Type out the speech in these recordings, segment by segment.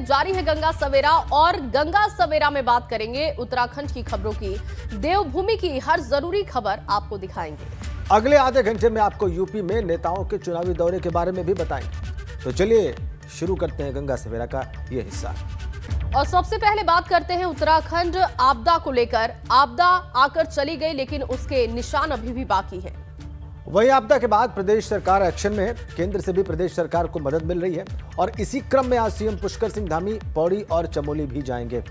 जारी है गंगा सवेरा और गंगा सवेरा में बात करेंगे उत्तराखंड की खबरों की। देवभूमि की हर जरूरी खबर आपको दिखाएंगे। अगले आधे घंटे में आपको यूपी में नेताओं के चुनावी दौरे के बारे में भी बताएंगे। तो चलिए शुरू करते हैं गंगा सवेरा का ये हिस्सा। और सबसे पहले बात करते हैं उत्तराखंड आपदा को लेकर। आपदा आकर चली गई लेकिन उसके निशान अभी भी बाकी हैं। वही आपदा के बाद प्रदेश सरकार एक्शन में है। केंद्र से भी प्रदेश सरकार को मदद मिल रही है और इसी क्रम में आज सीएम पुष्कर सिंह धामी पौड़ी और चमोली भी जाएंगे।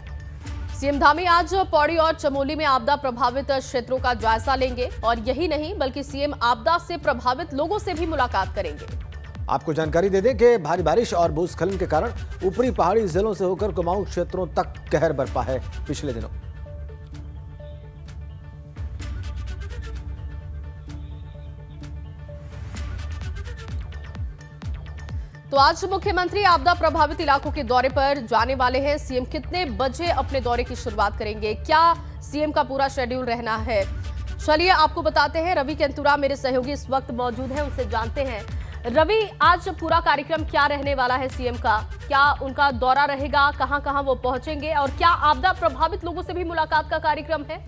सीएम धामी आज पौड़ी और चमोली में आपदा प्रभावित क्षेत्रों का जायजा लेंगे और यही नहीं बल्कि सीएम आपदा से प्रभावित लोगों से भी मुलाकात करेंगे। आपको जानकारी दे दें कि भारी बारिश और भूस्खलन के कारण ऊपरी पहाड़ी जिलों से होकर कुमाऊं क्षेत्रों तक कहर बरपा है पिछले दिनों। तो आज मुख्यमंत्री आपदा प्रभावित इलाकों के दौरे पर जाने वाले हैं। सीएम कितने बजे अपने दौरे की शुरुआत करेंगे, क्या सीएम का पूरा शेड्यूल रहना है, चलिए आपको बताते हैं। रवि केंतुरा मेरे सहयोगी इस वक्त मौजूद हैं, उनसे जानते हैं। रवि, आज पूरा कार्यक्रम क्या रहने वाला है सीएम का? क्या उनका दौरा रहेगा, कहां कहां वो पहुंचेंगे और क्या आपदा प्रभावित लोगों से भी मुलाकात का कार्यक्रम है?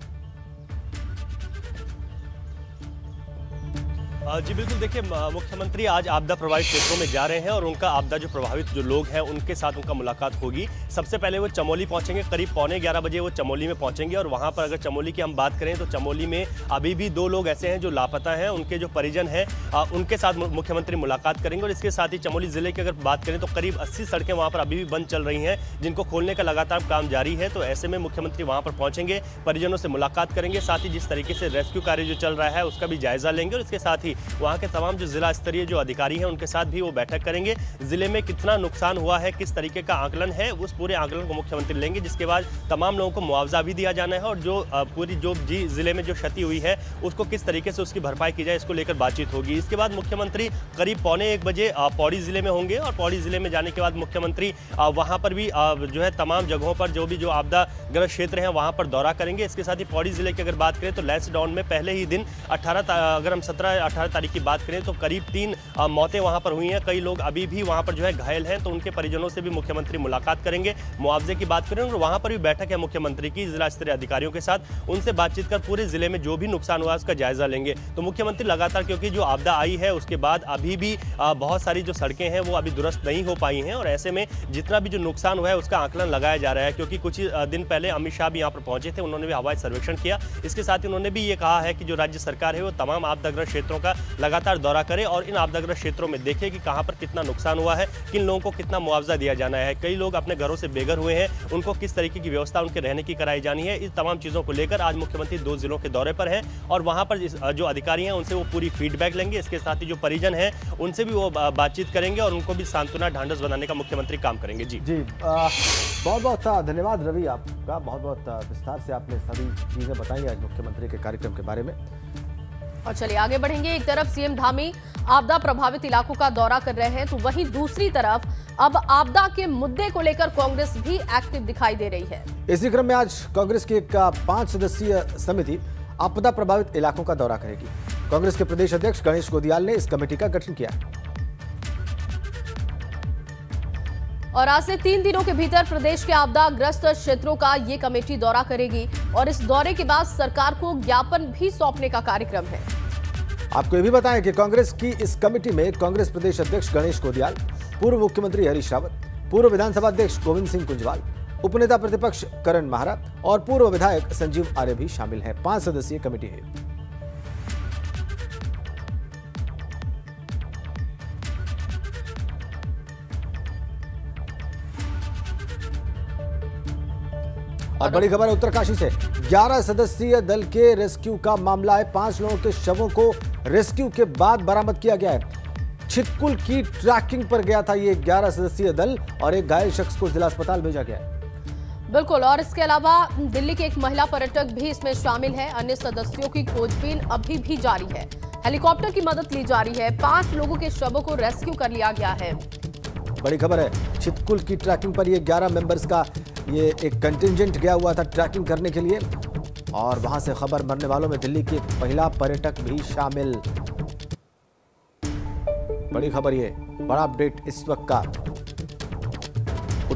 जी बिल्कुल, देखिए मुख्यमंत्री आज आपदा प्रभावित क्षेत्रों में जा रहे हैं और उनका आपदा जो प्रभावित जो लोग हैं उनके साथ उनका मुलाकात होगी। सबसे पहले वो चमोली पहुंचेंगे, करीब 11:15 बजे वो चमोली में पहुंचेंगे और वहां पर अगर चमोली की हम बात करें तो चमोली में अभी भी 2 लोग ऐसे हैं जो लापता हैं, उनके जो परिजन हैं उनके साथ मुख्यमंत्री मुलाकात करेंगे। और इसके साथ ही चमोली जिले की अगर बात करें तो करीब 80 सड़कें वहाँ पर अभी भी बंद चल रही हैं जिनको खोलने का लगातार काम जारी है। तो ऐसे में मुख्यमंत्री वहाँ पर पहुँचेंगे, परिजनों से मुलाकात करेंगे, साथ ही जिस तरीके से रेस्क्यू कार्य जो चल रहा है उसका भी जायजा लेंगे और इसके साथ ही वहाँ के तमाम जो जिला स्तरीय जो अधिकारी हैं उनके साथ भी वो बैठक करेंगे। जिले में कितना नुकसान हुआ है, किस तरीके का आकलन है, उस पूरे आकलन को मुख्यमंत्री लेंगे, जिसके बाद तमाम लोगों को मुआवजा भी दिया जाना है और जो पूरी जो जिले में जो क्षति हुई है उसको किस तरीके से उसकी भरपाई की जाए, इसको लेकर बातचीत होगी। इसके बाद मुख्यमंत्री करीब 12:45 बजे पौड़ी जिले में होंगे और पौड़ी जिले में जाने के बाद मुख्यमंत्री वहाँ पर भी जो है तमाम जगहों पर जो आपदाग्रस्त क्षेत्र हैं वहाँ पर दौरा करेंगे। इसके साथ ही पौड़ी जिले की अगर बात करें तो लैंसडाउन में पहले ही दिन 17-18 तारीख की बात करें तो करीब 3 मौतें वहां पर हुई हैं। कई लोग अभी भी वहां पर जो है घायल हैं, तो उनके परिजनों से भी मुख्यमंत्री मुलाकात करेंगे। मुआवजे की बात करें और वहां पर भी बैठक है मुख्यमंत्री की जिला स्तरीय अधिकारियों के साथ, उनसे बातचीत कर पूरे जिले में जो भी नुकसान हुआ उसका जायजा लेंगे। तो मुख्यमंत्री लगातार, क्योंकि जो आपदा आई है उसके बाद अभी भी बहुत सारी जो सड़कें हैं वो अभी दुरुस्त नहीं हो पाई हैं और ऐसे में जितना भी जो नुकसान हुआ है उसका आकलन लगाया जा रहा है। क्योंकि कुछ दिन पहले अमित शाह भी यहाँ पर पहुंचे थे, उन्होंने भी हवाई सर्वेक्षण किया। इसके साथ ही उन्होंने भी ये कहा है कि जो राज्य सरकार है वो तमाम आपदाग्रस्त क्षेत्रों का लगातार दौरा करे और इन आपदाग्रस्त क्षेत्रों में देखें कि कहां पर कितना नुकसान हुआ है, किन लोगों को कितना मुआवजा दिया जाना है। कई लोग अपने घरों से बेघर हुए हैं, उनको किस तरीके की व्यवस्था उनके रहने की कराई जानी है। इस तमाम चीज़ों को लेकर आज मुख्यमंत्री 2 जिलों के दौरे पर हैं और वहां पर जो अधिकारी हैं उनसे वो पूरी फीडबैक लेंगे। इसके साथ ही जो परिजन हैं उनसे भी वो बातचीत करेंगे और उनको भी सांत्वना ढांढस बनाने का मुख्यमंत्री काम करेंगे। जी बहुत बहुत धन्यवाद रवि, आपका बहुत बहुत विस्तार से आपने सभी चीजें बताई आज मुख्यमंत्री के कार्यक्रम के बारे में। और चलिए आगे बढ़ेंगे। एक तरफ सीएम धामी आपदा प्रभावित इलाकों का दौरा कर रहे हैं तो वहीं दूसरी तरफ अब आपदा के मुद्दे को लेकर कांग्रेस भी एक्टिव दिखाई दे रही है। इसी क्रम में आज कांग्रेस की एक 5 सदस्यीय समिति आपदा प्रभावित इलाकों का दौरा करेगी। कांग्रेस के प्रदेश अध्यक्ष गणेश गोदियाल ने इस कमेटी का गठन किया और आज से 3 दिनों के भीतर प्रदेश के आपदाग्रस्त क्षेत्रों का ये कमेटी दौरा करेगी और इस दौरे के बाद सरकार को ज्ञापन भी सौंपने का कार्यक्रम है। आपको ये भी बताएं कि कांग्रेस की इस कमेटी में कांग्रेस प्रदेश अध्यक्ष गणेश गोदियाल, पूर्व मुख्यमंत्री हरीश रावत, पूर्व विधानसभा अध्यक्ष गोविंद सिंह कुंजवाल, उपनेता प्रतिपक्ष करण माहरा और पूर्व विधायक संजीव आर्य भी शामिल हैं। 5 सदस्यीय कमेटी है। और बड़ी खबर है उत्तरकाशी से। 11 सदस्यीय दल के रेस्क्यू का मामला है। 5 लोगों के शवों को रेस्क्यू के बाद बरामद किया गया है। छितकुल की ट्रैकिंग पर गया था ये 11 सदस्यीय दल और एक घायल शख्स को जिला अस्पताल भेजा गया है। बिल्कुल, और इसके अलावा दिल्ली की एक महिला पर्यटक भी इसमें शामिल है। अन्य सदस्यों की खोजबीन अभी भी जारी है। हेलीकॉप्टर की मदद ली जा रही है। 5 लोगों के शवों को रेस्क्यू कर लिया गया है। बड़ी खबर है, छितकुल की ट्रैकिंग पर ये 11 मेंबर्स का ये एक कंटिंजेंट गया हुआ था ट्रैकिंग करने के लिए और वहां से खबर मरने वालों में दिल्ली की एक महिला पर्यटक भी शामिल। बड़ी खबर ये, बड़ा अपडेट इस वक्त का।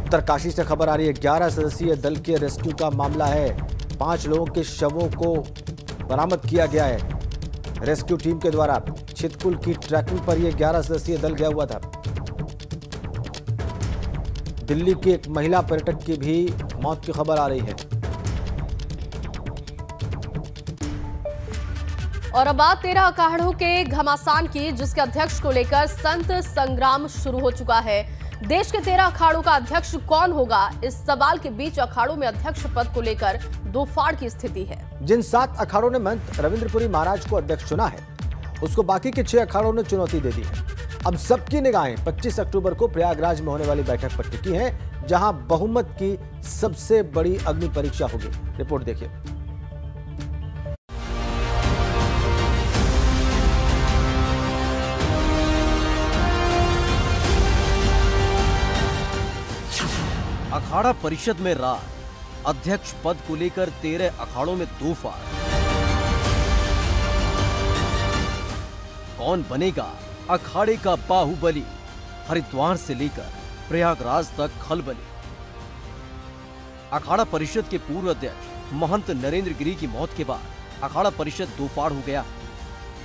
उत्तरकाशी से खबर आ रही है। 11 सदस्यीय दल के रेस्क्यू का मामला है। 5 लोगों के शवों को बरामद किया गया है रेस्क्यू टीम के द्वारा। छितकुल की ट्रैकिंग पर यह 11 सदस्यीय दल गया हुआ था। दिल्ली की एक महिला पर्यटक की भी मौत की खबर आ रही है। और अब बात 13 अखाड़ों के घमासान की, जिसके अध्यक्ष को लेकर संत संग्राम शुरू हो चुका है। देश के 13 अखाड़ों का अध्यक्ष कौन होगा, इस सवाल के बीच अखाड़ों में अध्यक्ष पद को लेकर दो फाड़ की स्थिति है। जिन 7 अखाड़ों ने महंत रविंद्रपुरी महाराज को अध्यक्ष चुना है, उसको बाकी के 6 अखाड़ों ने चुनौती दे दी है। अब सबकी निगाहें 25 अक्टूबर को प्रयागराज में होने वाली बैठक पर टिकी हैं, जहां बहुमत की सबसे बड़ी अग्नि परीक्षा होगी। रिपोर्ट देखिए। अखाड़ा परिषद में रात, अध्यक्ष पद को लेकर 13 अखाड़ों में दो फाड़। कौन बनेगा अखाड़े का बाहुबली? हरिद्वार से लेकर प्रयागराज तक खलबली। अखाड़ा परिषद के पूर्व अध्यक्ष महंत नरेंद्र गिरी की मौत के बाद अखाड़ा परिषद दो फाड़ हो गया।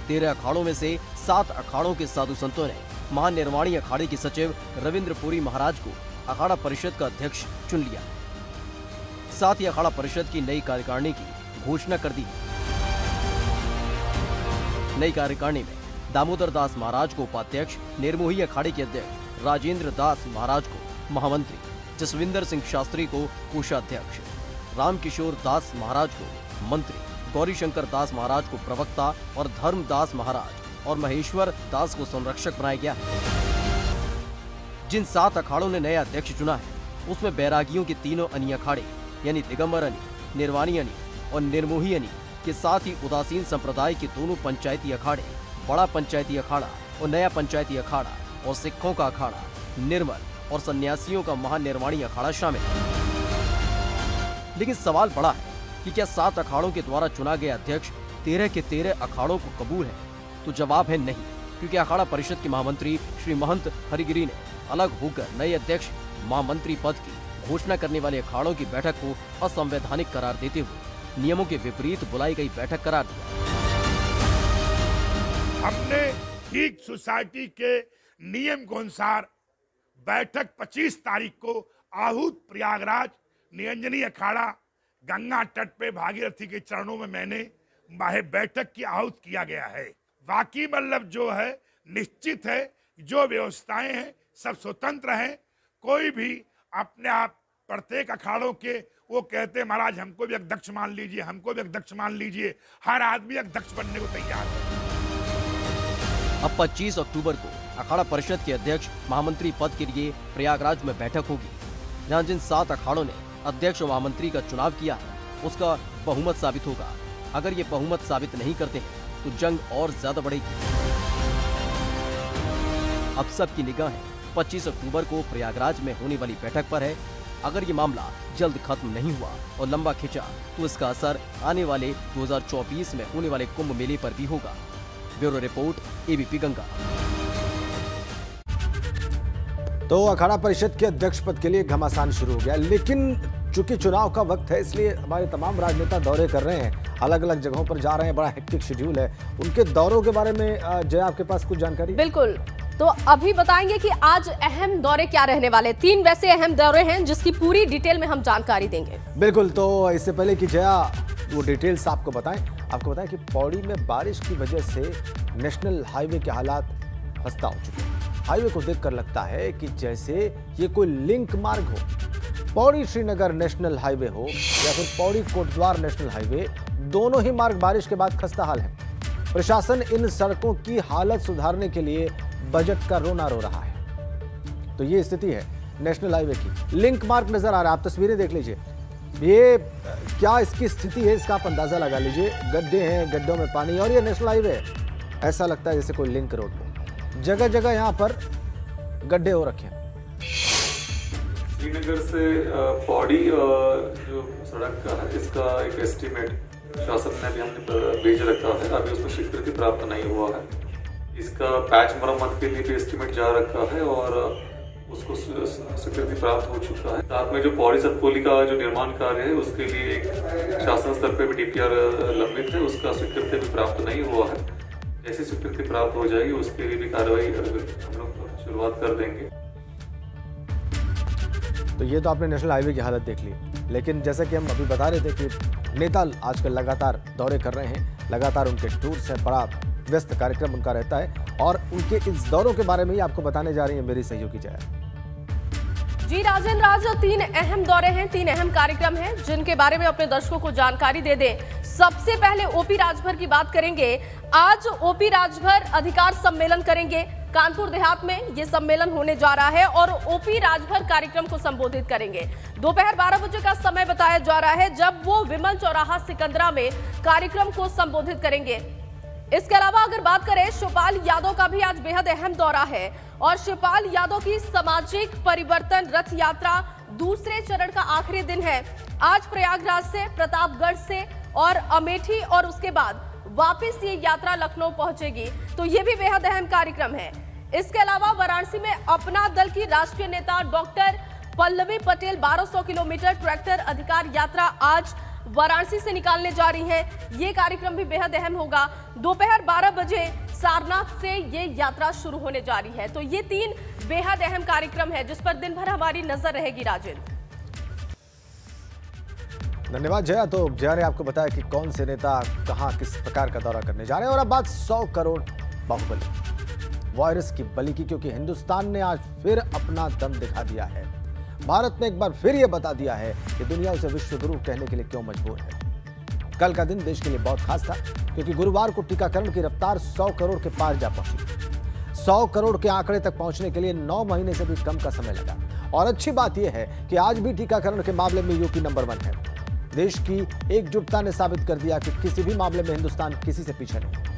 13 अखाड़ों में से 7 अखाड़ों के साधु संतों ने महानिर्वाणी अखाड़े के सचिव रविंद्रपुरी महाराज को अखाड़ा परिषद का अध्यक्ष चुन लिया। साथ ही अखाड़ा परिषद की नई कार्यकारिणी की घोषणा कर दी। नई कार्यकारिणी में दामोदर दास महाराज को उपाध्यक्ष, निर्मोही अखाड़े के अध्यक्ष राजेंद्र दास महाराज को महामंत्री, जसविंदर सिंह शास्त्री को कोषाध्यक्ष, रामकिशोर दास महाराज को मंत्री, गौरीशंकर दास महाराज को प्रवक्ता और धर्मदास महाराज और महेश्वर दास को संरक्षक बनाया गया। जिन 7 अखाड़ों ने नया अध्यक्ष चुना है, उसमें बैरागियों के तीनों अनी अखाड़े यानी दिगंबर अनी, निर्वाणी अनी और निर्मोही अनी के साथ ही उदासीन संप्रदाय के दोनों पंचायती अखाड़े, बड़ा पंचायती अखाड़ा और नया पंचायती अखाड़ा और सिखों का अखाड़ा, निर्मल और सन्यासियों का महानिर्वाणी अखाड़ा शामिल है। लेकिन सवाल बड़ा है कि क्या 7 अखाड़ों के द्वारा चुना गया अध्यक्ष 13 के 13 अखाड़ों को कबूल है? तो जवाब है नहीं, क्योंकि अखाड़ा परिषद के महामंत्री श्री महंत हरिगिरी ने अलग होकर नए अध्यक्ष महामंत्री पद की घोषणा करने वाले अखाड़ों की बैठक को असंवैधानिक करार देते हुए नियमों के विपरीत बुलाई गई बैठक करार दिया। हमने ठीक सोसाइटी के नियम के अनुसार बैठक 25 तारीख को आहूत प्रयागराज निरंजनी अखाड़ा गंगा तट पे भागीरथी के चरणों में मैंने बैठक की आहूत किया गया है। बाकी मतलब जो है निश्चित है, जो व्यवस्थाएं हैं सब स्वतंत्र हैं। कोई भी अपने आप प्रत्येक अखाड़ों के वो कहते महाराज हमको भी अध्यक्ष मान लीजिए, हमको भी अध्यक्ष मान लीजिए, हर आदमी अध्यक्ष बनने को तैयार है। अब 25 अक्टूबर को अखाड़ा परिषद के अध्यक्ष महामंत्री पद के लिए प्रयागराज में बैठक होगी, जहां जिन 7 अखाड़ों ने अध्यक्ष और महामंत्री का चुनाव किया है, उसका बहुमत साबित होगा। अगर ये बहुमत साबित नहीं करते हैं तो जंग और ज्यादा बढ़ेगी। अब सबकी निगाहें 25 अक्टूबर को प्रयागराज में होने वाली बैठक पर है। अगर ये मामला जल्द खत्म नहीं हुआ और लंबा खिंचा तो इसका असर आने वाले 2024 में होने वाले कुंभ मेले पर भी होगा। Bureau report, ABP Ganga. तो अखाड़ा परिषद के अध्यक्ष पद के लिए घमासान शुरू हो गया, लेकिन चूंकि चुनाव का वक्त है इसलिए हमारे तमाम राजनेता दौरे कर रहे हैं, अलग अलग जगहों पर जा रहे हैं, बड़ा हेक्टिक शेड्यूल है। उनके दौरों के बारे में जय आपके पास कुछ जानकारी? बिल्कुल, तो अभी बताएंगे कि आज अहम दौरे क्या रहने वाले। 3 वैसे अहम दौरे हैं जिसकी पूरी डिटेल में हम जानकारी देंगे। बिल्कुल, तो इससे पहले कि जया वो डिटेल्स आपको बताएं कि पौड़ी में बारिश की वजह से नेशनल हाईवे के हालात खस्ता हो चुके हैं। हाईवे को देखकर लगता है कि जैसे ये कोई लिंक मार्ग हो, पौड़ी श्रीनगर नेशनल हाईवे हो या फिर पौड़ी कोटद्वार नेशनल हाईवे, दोनों ही मार्ग बारिश के बाद खस्ता हाल है। प्रशासन इन सड़कों की हालत सुधारने के लिए बजट का रोना रो रहा है। तो ये स्थिति है नेशनल हाईवे की। लिंक मार्ग नजर आ रहा है, आप तस्वीरें देख लीजिए। ये क्या इसकी स्थिति है इसका आप अंदाजा लगा लीजिए। गड्ढे हैं, गड्ढों में पानी, और ये नेशनल हाईवे है। ऐसा लगता है जैसे कोई लिंक रोड हो। जगह जगह यहाँ पर गड्ढे हो रखे हैं। श्रीनगर से पौड़ी जो सड़क का है, इसका एक एस्टीमेट शासन ने भी हमने भेज रखा है। अभी उसमें स्वीकृति प्राप्त नहीं हुआ है। इसका पैच मरम्मत के लिए भी एस्टीमेट जा रखा है और उसको स्वीकृति प्राप्त हो चुका है। साथ में जो पौड़ी सतपुली का जो निर्माण कार्य है उसके लिए एक शासन स्तर पर भी DPR लंबित है, उसका स्वीकृति भी प्राप्त नहीं हुआ है। जैसी स्वीकृति प्राप्त हो जाएगी उसके लिए भी कार्रवाई हम लोग शुरुआत कर देंगे। तो ये तो आपने नेशनल हाईवे की हालत देख ली, लेकिन जैसे कि हम अभी बता रहे थे कि नेता आजकल लगातार दौरे कर रहे हैं, लगातार उनके टूर से बड़ा व्यस्त कार्यक्रम उनका रहता है, और उनके इस दौरों के बारे में ही आपको बताने जा रही है मेरी सहयोगी जया। जी राजेंद्र, आज 3 अहम दौरे हैं, 3 अहम कार्यक्रम हैं जिनके बारे में अपने दर्शकों को जानकारी दे दें। सबसे पहले ओपी राजभर की बात करेंगे। आज ओपी राजभर अधिकार सम्मेलन करेंगे। कानपुर देहात में ये सम्मेलन होने जा रहा है और ओपी राजभर कार्यक्रम को संबोधित करेंगे। दोपहर 12 बजे का समय बताया जा रहा है जब वो विमल चौराहा सिकंदरा में कार्यक्रम को संबोधित करेंगे। इसके अलावा अगर बात करें, शिवपाल यादव का भी आज बेहद अहम दौरा है और शिवपाल यादव की सामाजिक परिवर्तन रथ यात्रा दूसरे चरण का आखिरी दिन है। आज प्रयागराज से, प्रतापगढ़ से और अमेठी और उसके बाद वापस ये यात्रा लखनऊ पहुंचेगी, तो ये भी बेहद अहम कार्यक्रम है। इसके अलावा वाराणसी में अपना दल की राष्ट्रीय नेता doctor Pallavi Patel 1200 kilometre tractor अधिकार यात्रा आज वाराणसी से निकालने जा रही है। ये कार्यक्रम भी बेहद अहम होगा। दोपहर 12 बजे सारनाथ से ये यात्रा शुरू होने जा रही है। तो ये 3 बेहद अहम कार्यक्रम है जिस पर दिन भर हमारी नजर रहेगी। राजेंद्र, धन्यवाद जया। तो जया ने आपको बताया कि कौन से नेता कहां किस प्रकार का दौरा करने जा रहे हैं। और अब बात 100 करोड़ बाहुबली वायरस की बलि की, क्योंकि हिंदुस्तान ने आज फिर अपना दम दिखा दिया है। भारत ने एक बार फिर यह बता दिया है कि दुनिया उसे विश्व गुरु कहने के लिए क्यों मजबूर है। कल का दिन देश के लिए बहुत खास था, क्योंकि गुरुवार को टीकाकरण की रफ्तार 100 करोड़ के पार जा पहुंची। 100 करोड़ के आंकड़े तक पहुंचने के लिए 9 महीने से भी कम का समय लगा। और अच्छी बात यह है कि आज भी टीकाकरण के मामले में यूपी नंबर 1 है। देश की एकजुटता ने साबित कर दिया कि किसी भी मामले में हिंदुस्तान किसी से पीछे नहीं है।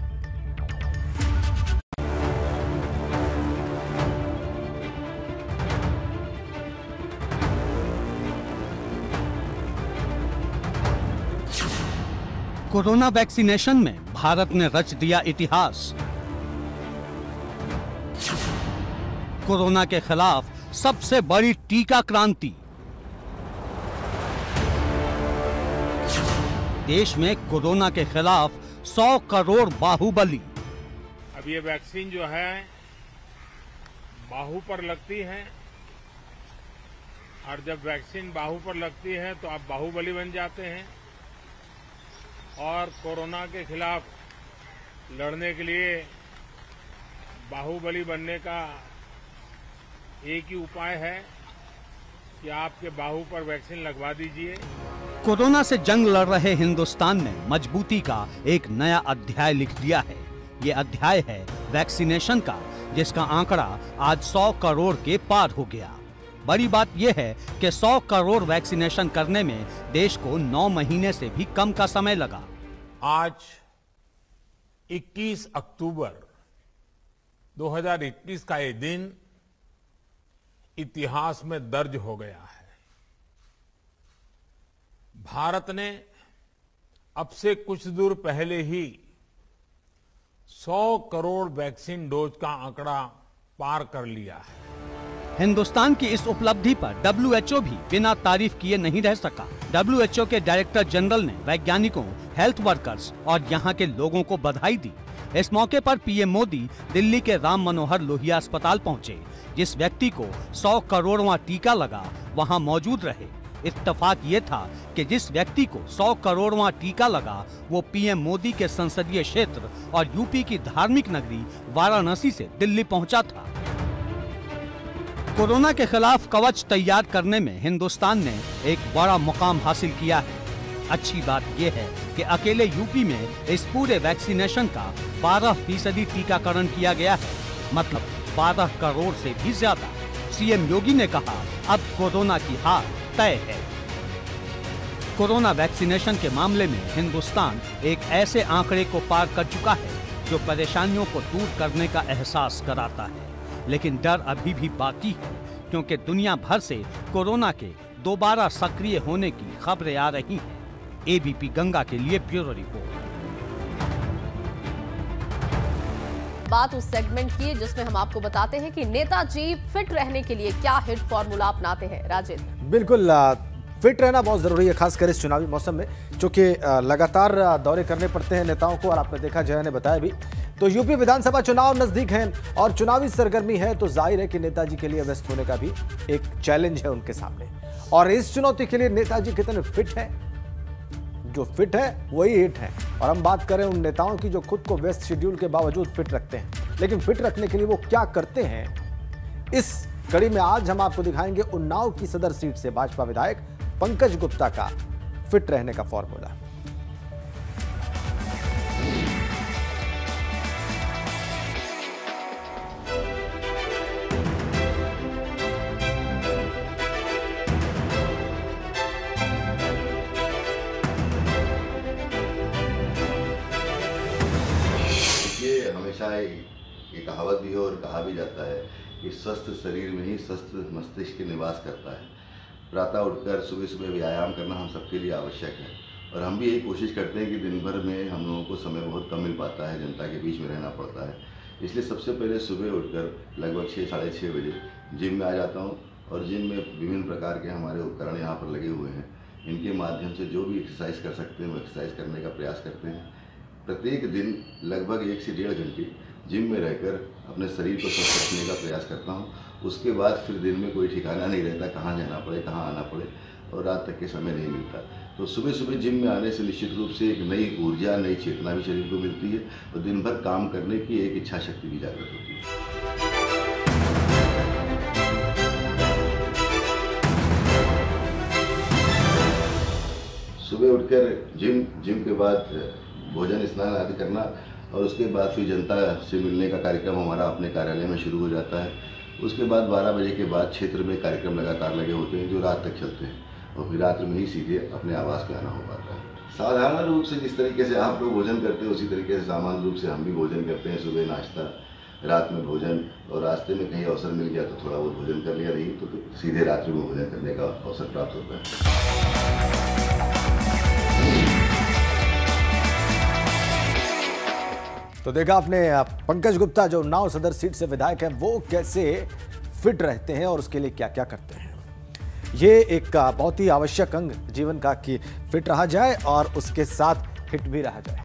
कोरोना वैक्सीनेशन में भारत ने रच दिया इतिहास। कोरोना के खिलाफ सबसे बड़ी टीका क्रांति। देश में कोरोना के खिलाफ 100 करोड़ बाहुबली। अब ये वैक्सीन जो है बाहु पर लगती है, और जब वैक्सीन बाहु पर लगती है तो आप बाहुबली बन जाते हैं। और कोरोना के खिलाफ लड़ने के लिए बाहुबली बनने का एक ही उपाय है कि आपके बाहु पर वैक्सीन लगवा दीजिए। कोरोना से जंग लड़ रहे हिंदुस्तान ने मजबूती का एक नया अध्याय लिख दिया है। ये अध्याय है वैक्सीनेशन का, जिसका आंकड़ा आज 100 करोड़ के पार हो गया। बड़ी बात यह है कि 100 करोड़ वैक्सीनेशन करने में देश को 9 महीने से भी कम का समय लगा। आज 21 अक्टूबर 2021 का ये दिन इतिहास में दर्ज हो गया है। भारत ने अब से कुछ दूर पहले ही 100 करोड़ वैक्सीन डोज का आंकड़ा पार कर लिया है। हिंदुस्तान की इस उपलब्धि पर WHO भी बिना तारीफ किए नहीं रह सका। WHO के डायरेक्टर जनरल ने वैज्ञानिकों, हेल्थ वर्कर्स और यहाँ के लोगों को बधाई दी। इस मौके पर पीएम मोदी दिल्ली के राम मनोहर लोहिया अस्पताल पहुँचे। जिस व्यक्ति को 100 करोड़वां टीका लगा वहाँ मौजूद रहे। इत्तेफाक ये था कि जिस व्यक्ति को 100 करोड़वां टीका लगा वो पीएम मोदी के संसदीय क्षेत्र और यूपी की धार्मिक नगरी वाराणसी से दिल्ली पहुंचा था। कोरोना के खिलाफ कवच तैयार करने में हिंदुस्तान ने एक बड़ा मुकाम हासिल किया है। अच्छी बात यह है कि अकेले यूपी में इस पूरे वैक्सीनेशन का 12% टीकाकरण किया गया है, मतलब 12 करोड़ से भी ज्यादा। सीएम योगी ने कहा अब कोरोना की हार तय है। कोरोना वैक्सीनेशन के मामले में हिंदुस्तान एक ऐसे आंकड़े को पार कर चुका है जो परेशानियों को दूर करने का एहसास कराता है। लेकिन डर अभी भी बाकी है, क्योंकि दुनिया भर से कोरोना के दोबारा सक्रिय होने की खबरें आ रही हैं। एबीपी गंगा के लिए ब्यूरो रिपोर्ट। बात उस सेगमेंट की जिसमें हम आपको बताते हैं कि नेताजी फिट रहने के लिए क्या हिट फॉर्मूला अपनाते हैं। राजेंद्र, बिल्कुल फिट रहना बहुत जरूरी है, खासकर इस चुनावी मौसम में, क्योंकि लगातार दौरे करने पड़ते हैं नेताओं को। और आपने देखा, जया ने बताया भी, तो यूपी विधानसभा चुनाव नजदीक हैं और चुनावी सरगर्मी है, तो जाहिर है कि नेताजी के लिए व्यस्त होने का भी एक चैलेंज है उनके सामने। और इस चुनौती के लिए नेताजी कितने फिट हैं, जो फिट है वही हिट है। और हम बात करें उन नेताओं की जो खुद को व्यस्त शेड्यूल के बावजूद फिट रखते हैं, लेकिन फिट रखने के लिए वो क्या करते हैं, इस कड़ी में आज हम आपको दिखाएंगे उन्नाव की सदर सीट से भाजपा विधायक पंकज गुप्ता का फिट रहने का फॉर्मूला। हमेशा ये कहावत भी है और कहा भी जाता है कि स्वस्थ शरीर में ही स्वस्थ मस्तिष्क निवास करता है। प्रातः उठकर सुबह सुबह व्यायाम करना हम सबके लिए आवश्यक है, और हम भी यही कोशिश करते हैं कि दिन भर में हम लोगों को समय बहुत कम मिल पाता है, जनता के बीच में रहना पड़ता है। इसलिए सबसे पहले सुबह उठकर लगभग 6 साढ़े 6 बजे जिम में आ जाता हूँ, और जिम में विभिन्न प्रकार के हमारे उपकरण यहाँ पर लगे हुए हैं। इनके माध्यम से जो भी एक्सरसाइज कर सकते हैं वो एक्सरसाइज करने का प्रयास करते हैं। प्रत्येक दिन लगभग 1 से 1.5 घंटे जिम में रहकर अपने शरीर को स्वस्थ रखने का प्रयास करता हूँ। उसके बाद फिर दिन में कोई ठिकाना नहीं रहता, कहाँ जाना पड़े, कहाँ आना पड़े, और रात तक के समय नहीं मिलता। तो सुबह सुबह जिम में आने से निश्चित रूप से एक नई ऊर्जा, नई चेतना भी शरीर को मिलती है, और दिन भर काम करने की एक इच्छा शक्ति भी जागृत होती है। सुबह उठकर जिम के बाद भोजन स्नान आदि करना, और उसके बाद फिर जनता से मिलने का कार्यक्रम हमारा अपने कार्यालय में शुरू हो जाता है। उसके बाद 12 बजे के बाद क्षेत्र में कार्यक्रम लगातार लगे होते हैं जो रात तक चलते हैं, और फिर रात में ही सीधे अपने आवास पे आना हो पाता है। साधारण रूप से जिस तरीके से आप लोग भोजन करते हैं उसी तरीके से सामान्य रूप से हम भी भोजन करते हैं। सुबह नाश्ता, रात में भोजन, और रास्ते में कहीं अवसर मिल गया तो थोड़ा बहुत भोजन कर लिया, नहीं तो सीधे रात्रि में भोजन करने का अवसर प्राप्त होता है। तो देखा आपने पंकज गुप्ता जो उन्नाव सदर सीट से विधायक हैं, वो कैसे फिट रहते हैं और उसके लिए क्या क्या करते हैं। ये एक बहुत ही आवश्यक अंग जीवन का कि फिट रहा जाए और उसके साथ हिट भी रहा जाए।